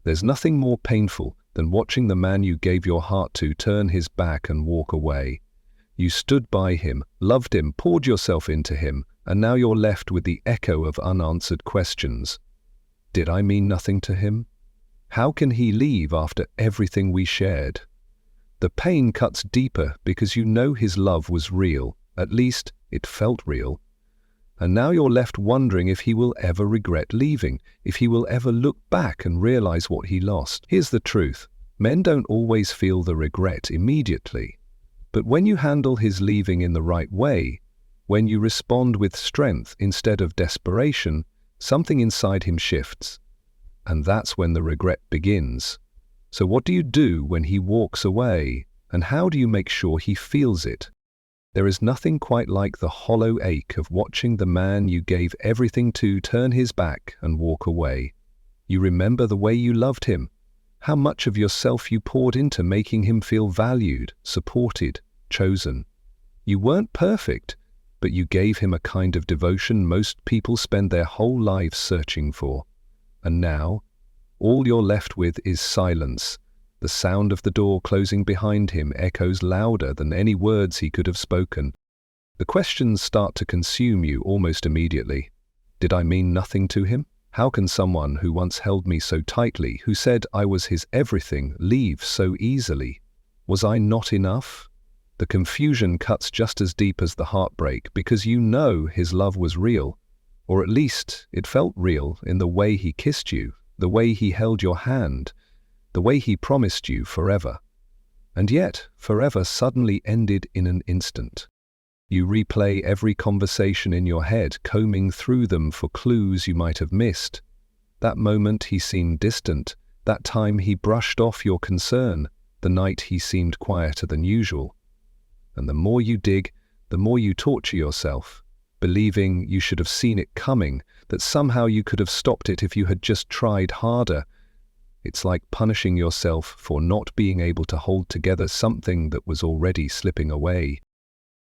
There's nothing more painful than watching the man you gave your heart to turn his back and walk away. You stood by him, loved him, poured yourself into him, and now you're left with the echo of unanswered questions. Did I mean nothing to him? How can he leave after everything we shared? The pain cuts deeper because you know his love was real, at least it felt real. And now you're left wondering if he will ever regret leaving, if he will ever look back and realize what he lost. Here's the truth. Men don't always feel the regret immediately. But when you handle his leaving in the right way, when you respond with strength instead of desperation, something inside him shifts. And that's when the regret begins. So what do you do when he walks away? And how do you make sure he feels it? There is nothing quite like the hollow ache of watching the man you gave everything to turn his back and walk away. You remember the way you loved him, how much of yourself you poured into making him feel valued, supported, chosen. You weren't perfect, but you gave him a kind of devotion most people spend their whole lives searching for. And now, all you're left with is silence. The sound of the door closing behind him echoes louder than any words he could have spoken. The questions start to consume you almost immediately. Did I mean nothing to him? How can someone who once held me so tightly, who said I was his everything, leave so easily? Was I not enough? The confusion cuts just as deep as the heartbreak because you know his love was real, or at least it felt real in the way he kissed you, the way he held your hand, the way he promised you forever. And yet, forever suddenly ended in an instant. You replay every conversation in your head, combing through them for clues you might have missed. That moment he seemed distant, that time he brushed off your concern, the night he seemed quieter than usual. And the more you dig, the more you torture yourself, believing you should have seen it coming, that somehow you could have stopped it if you had just tried harder. It's like punishing yourself for not being able to hold together something that was already slipping away.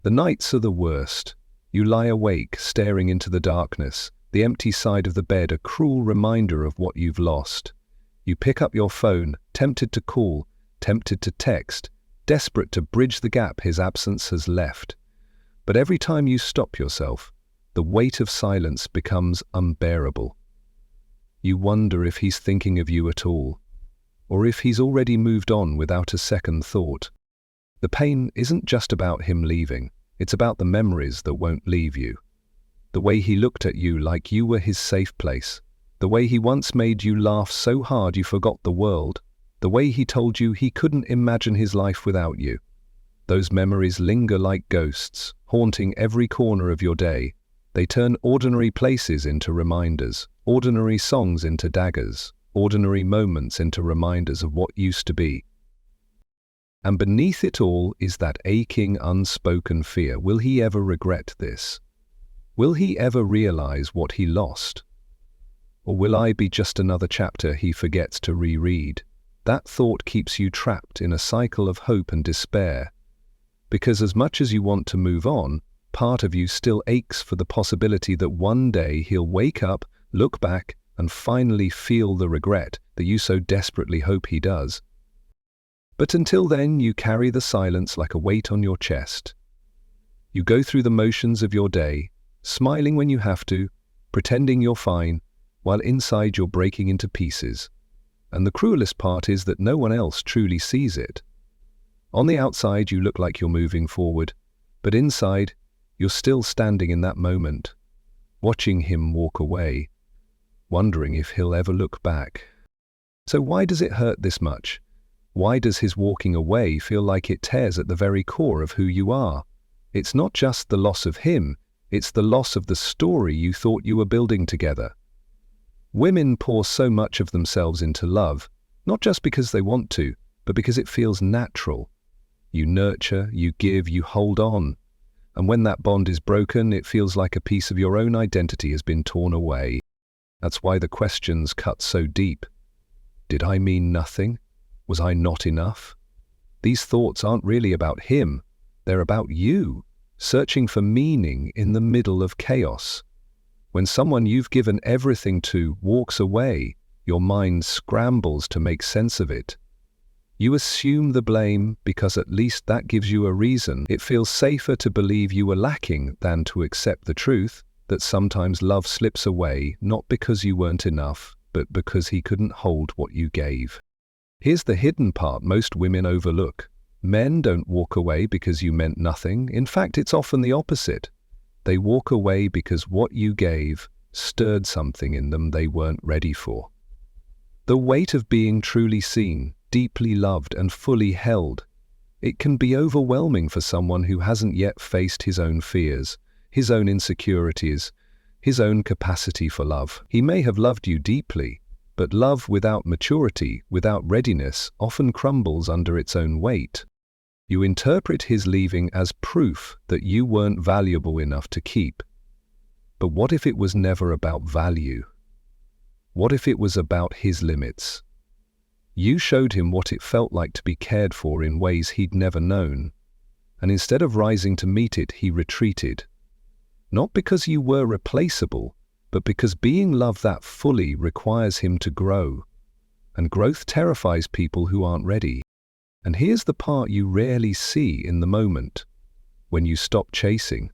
The nights are the worst. You lie awake, staring into the darkness, the empty side of the bed a cruel reminder of what you've lost. You pick up your phone, tempted to call, tempted to text, desperate to bridge the gap his absence has left. But every time you stop yourself, the weight of silence becomes unbearable. You wonder if he's thinking of you at all, or if he's already moved on without a second thought. The pain isn't just about him leaving, it's about the memories that won't leave you. The way he looked at you like you were his safe place, the way he once made you laugh so hard you forgot the world, the way he told you he couldn't imagine his life without you. Those memories linger like ghosts, haunting every corner of your day. They turn ordinary places into reminders, ordinary songs into daggers, ordinary moments into reminders of what used to be. And beneath it all is that aching, unspoken fear. Will he ever regret this? Will he ever realize what he lost? Or will I be just another chapter he forgets to reread? That thought keeps you trapped in a cycle of hope and despair. Because as much as you want to move on, part of you still aches for the possibility that one day he'll wake up, look back, and finally feel the regret that you so desperately hope he does. But until then, you carry the silence like a weight on your chest. You go through the motions of your day, smiling when you have to, pretending you're fine, while inside you're breaking into pieces. And the cruelest part is that no one else truly sees it. On the outside, you look like you're moving forward, but inside, you're still standing in that moment, watching him walk away, wondering if he'll ever look back. So why does it hurt this much? Why does his walking away feel like it tears at the very core of who you are? It's not just the loss of him, it's the loss of the story you thought you were building together. Women pour so much of themselves into love, not just because they want to, but because it feels natural. You nurture, you give, you hold on. And when that bond is broken, it feels like a piece of your own identity has been torn away. That's why the questions cut so deep. Did I mean nothing? Was I not enough? These thoughts aren't really about him. They're about you, searching for meaning in the middle of chaos. When someone you've given everything to walks away, your mind scrambles to make sense of it. You assume the blame because at least that gives you a reason. It feels safer to believe you were lacking than to accept the truth that sometimes love slips away not because you weren't enough, but because he couldn't hold what you gave. Here's the hidden part most women overlook. Men don't walk away because you meant nothing. In fact, it's often the opposite. They walk away because what you gave stirred something in them they weren't ready for. The weight of being truly seen, deeply loved, and fully held. It can be overwhelming for someone who hasn't yet faced his own fears, his own insecurities, his own capacity for love. He may have loved you deeply, but love without maturity, without readiness, often crumbles under its own weight. You interpret his leaving as proof that you weren't valuable enough to keep. But what if it was never about value? What if it was about his limits? You showed him what it felt like to be cared for in ways he'd never known, and instead of rising to meet it, he retreated. Not because you were replaceable, but because being loved that fully requires him to grow. And growth terrifies people who aren't ready. And here's the part you rarely see in the moment. When you stop chasing,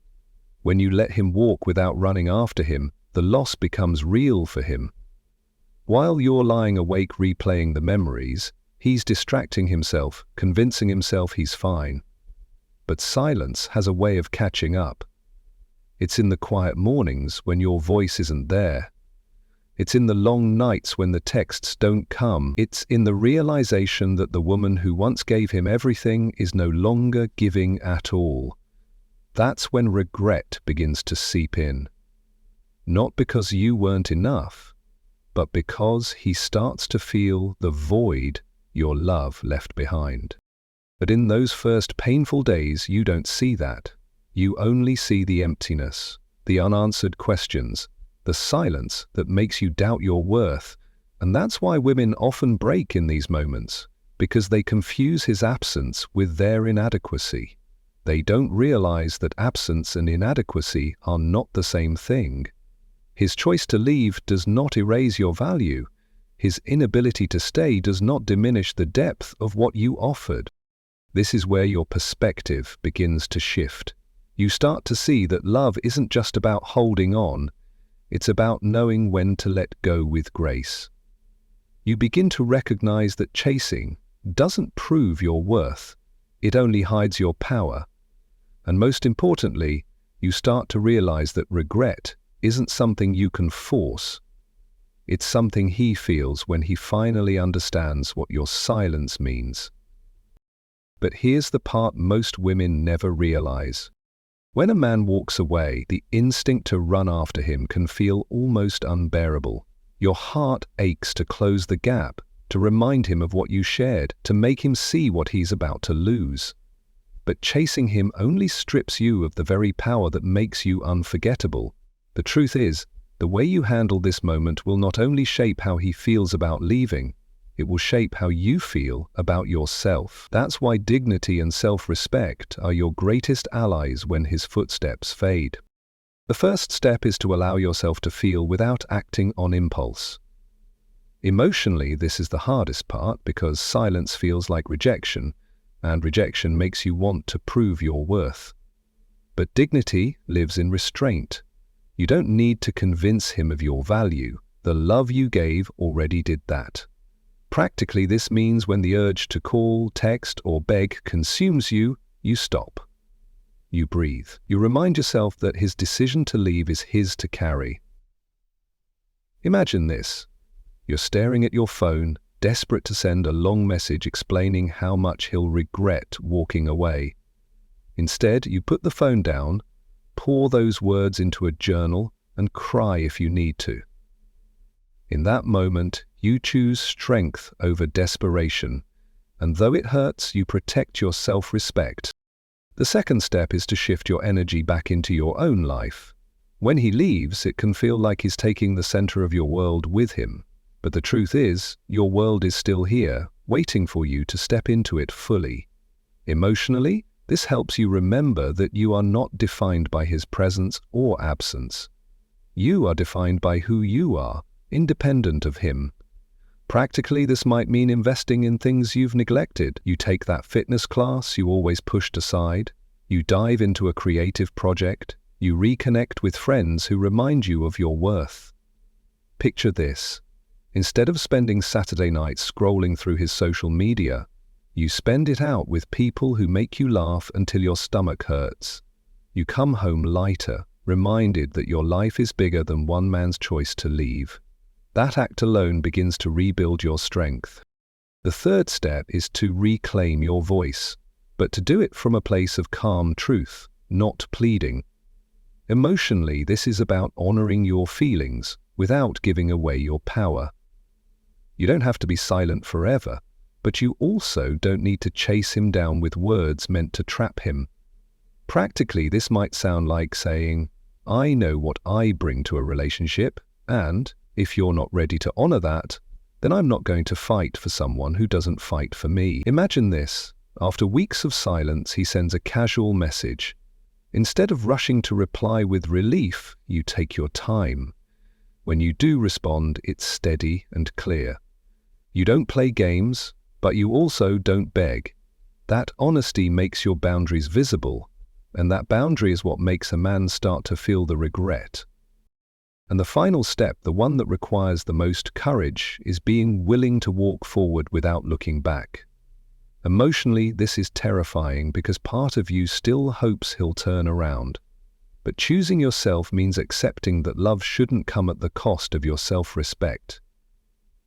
when you let him walk without running after him, the loss becomes real for him. While you're lying awake replaying the memories, he's distracting himself, convincing himself he's fine. But silence has a way of catching up. It's in the quiet mornings when your voice isn't there. It's in the long nights when the texts don't come. It's in the realization that the woman who once gave him everything is no longer giving at all. That's when regret begins to seep in. Not because you weren't enough, but because he starts to feel the void your love left behind. But in those first painful days, you don't see that. You only see the emptiness, the unanswered questions, the silence that makes you doubt your worth. And that's why women often break in these moments, because they confuse his absence with their inadequacy. They don't realize that absence and inadequacy are not the same thing. His choice to leave does not erase your value. His inability to stay does not diminish the depth of what you offered. This is where your perspective begins to shift. You start to see that love isn't just about holding on, it's about knowing when to let go with grace. You begin to recognize that chasing doesn't prove your worth, it only hides your power. And most importantly, you start to realize that regret isn't something you can force. It's something he feels when he finally understands what your silence means. But here's the part most women never realize. When a man walks away, the instinct to run after him can feel almost unbearable. Your heart aches to close the gap, to remind him of what you shared, to make him see what he's about to lose. But chasing him only strips you of the very power that makes you unforgettable. The truth is, the way you handle this moment will not only shape how he feels about leaving, it will shape how you feel about yourself. That's why dignity and self-respect are your greatest allies when his footsteps fade. The first step is to allow yourself to feel without acting on impulse. Emotionally, this is the hardest part because silence feels like rejection, and rejection makes you want to prove your worth. But dignity lives in restraint. You don't need to convince him of your value. The love you gave already did that. Practically, this means when the urge to call, text, or beg consumes you, you stop. You breathe. You remind yourself that his decision to leave is his to carry. Imagine this. You're staring at your phone, desperate to send a long message explaining how much he'll regret walking away. Instead, you put the phone down, pour those words into a journal, and cry if you need to. In that moment, you choose strength over desperation, and though it hurts, you protect your self-respect. The second step is to shift your energy back into your own life. When he leaves, it can feel like he's taking the center of your world with him. But the truth is, your world is still here, waiting for you to step into it fully. Emotionally, this helps you remember that you are not defined by his presence or absence. You are defined by who you are, independent of him. Practically, this might mean investing in things you've neglected. You take that fitness class you always pushed aside. You dive into a creative project. You reconnect with friends who remind you of your worth. Picture this. Instead of spending Saturday nights scrolling through his social media, you spend it out with people who make you laugh until your stomach hurts. You come home lighter, reminded that your life is bigger than one man's choice to leave. That act alone begins to rebuild your strength. The third step is to reclaim your voice, but to do it from a place of calm truth, not pleading. Emotionally, this is about honoring your feelings without giving away your power. You don't have to be silent forever, but you also don't need to chase him down with words meant to trap him. Practically, this might sound like saying, "I know what I bring to a relationship, and if you're not ready to honor that, then I'm not going to fight for someone who doesn't fight for me." Imagine this. After weeks of silence, he sends a casual message. Instead of rushing to reply with relief, you take your time. When you do respond, it's steady and clear. You don't play games, but you also don't beg. That honesty makes your boundaries visible, and that boundary is what makes a man start to feel the regret. And the final step, the one that requires the most courage, is being willing to walk forward without looking back. Emotionally, this is terrifying because part of you still hopes he'll turn around. But choosing yourself means accepting that love shouldn't come at the cost of your self-respect.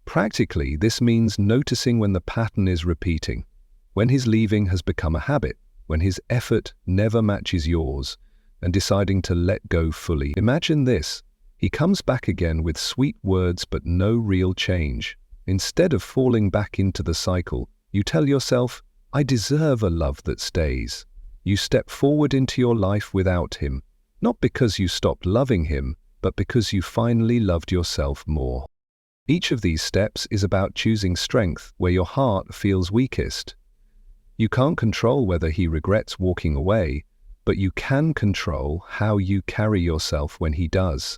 Practically, this means noticing when the pattern is repeating, when his leaving has become a habit, when his effort never matches yours, and deciding to let go fully. Imagine this. He comes back again with sweet words but no real change. Instead of falling back into the cycle, you tell yourself, "I deserve a love that stays." You step forward into your life without him, not because you stopped loving him, but because you finally loved yourself more. Each of these steps is about choosing strength where your heart feels weakest. You can't control whether he regrets walking away, but you can control how you carry yourself when he does.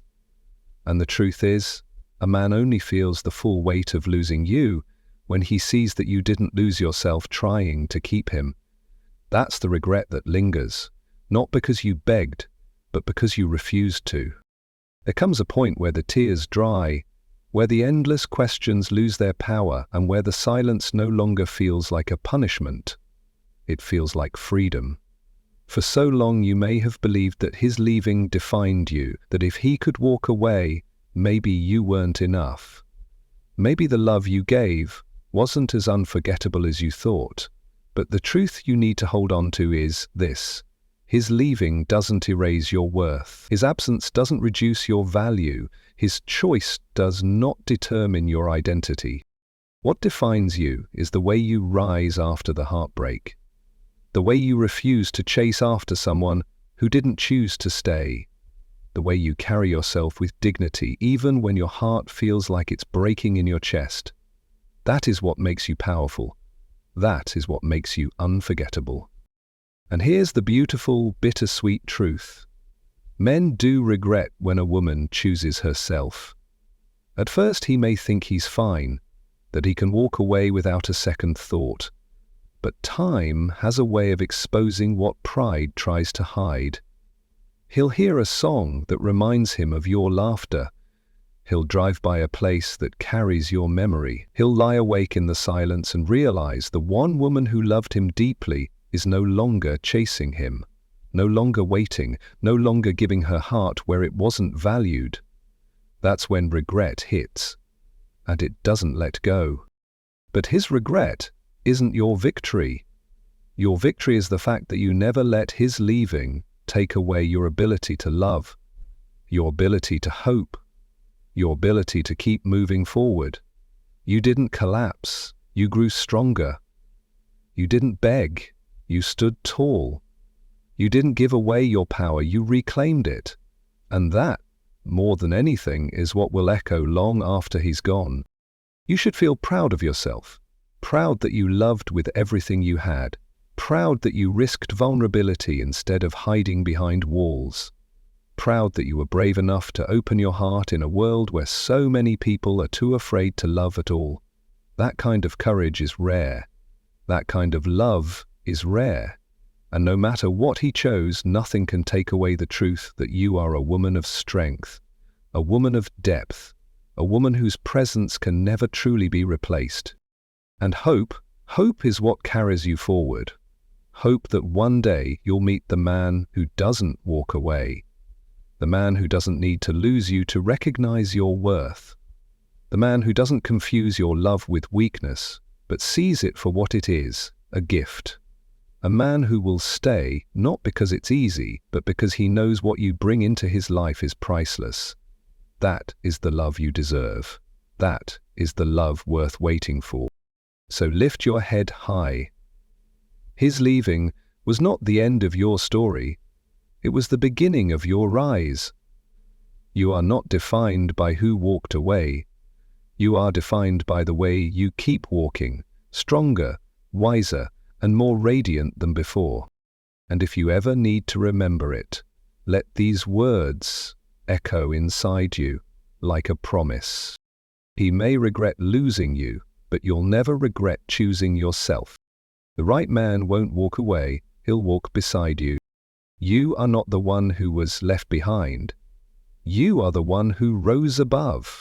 And the truth is, a man only feels the full weight of losing you when he sees that you didn't lose yourself trying to keep him. That's the regret that lingers, not because you begged, but because you refused to. There comes a point where the tears dry, where the endless questions lose their power, and where the silence no longer feels like a punishment. It feels like freedom. For so long you may have believed that his leaving defined you, that if he could walk away, maybe you weren't enough. Maybe the love you gave wasn't as unforgettable as you thought. But the truth you need to hold on to is this. His leaving doesn't erase your worth. His absence doesn't reduce your value. His choice does not determine your identity. What defines you is the way you rise after the heartbreak. The way you refuse to chase after someone who didn't choose to stay. The way you carry yourself with dignity even when your heart feels like it's breaking in your chest. That is what makes you powerful. That is what makes you unforgettable. And here's the beautiful, bittersweet truth. Men do regret when a woman chooses herself. At first he may think he's fine, that he can walk away without a second thought. But time has a way of exposing what pride tries to hide. He'll hear a song that reminds him of your laughter. He'll drive by a place that carries your memory. He'll lie awake in the silence and realize the one woman who loved him deeply is no longer chasing him, no longer waiting, no longer giving her heart where it wasn't valued. That's when regret hits, and it doesn't let go. But his regret isn't your victory. Your victory is the fact that you never let his leaving take away your ability to love, your ability to hope, your ability to keep moving forward. You didn't collapse, you grew stronger. You didn't beg, you stood tall. You didn't give away your power, you reclaimed it. And that, more than anything, is what will echo long after he's gone. You should feel proud of yourself, proud that you loved with everything you had, proud that you risked vulnerability instead of hiding behind walls, proud that you were brave enough to open your heart in a world where so many people are too afraid to love at all. That kind of courage is rare. That kind of love is rare. And no matter what he chose, nothing can take away the truth that you are a woman of strength, a woman of depth, a woman whose presence can never truly be replaced. And hope is what carries you forward. Hope that one day you'll meet the man who doesn't walk away, the man who doesn't need to lose you to recognize your worth, the man who doesn't confuse your love with weakness, but sees it for what it is, a gift. A man who will stay, not because it's easy, but because he knows what you bring into his life is priceless. That is the love you deserve. That is the love worth waiting for. So lift your head high. His leaving was not the end of your story. It was the beginning of your rise. You are not defined by who walked away. You are defined by the way you keep walking, stronger, wiser, and more radiant than before. And if you ever need to remember it, let these words echo inside you like a promise. He may regret losing you, but you'll never regret choosing yourself. The right man won't walk away, he'll walk beside you. You are not the one who was left behind. You are the one who rose above.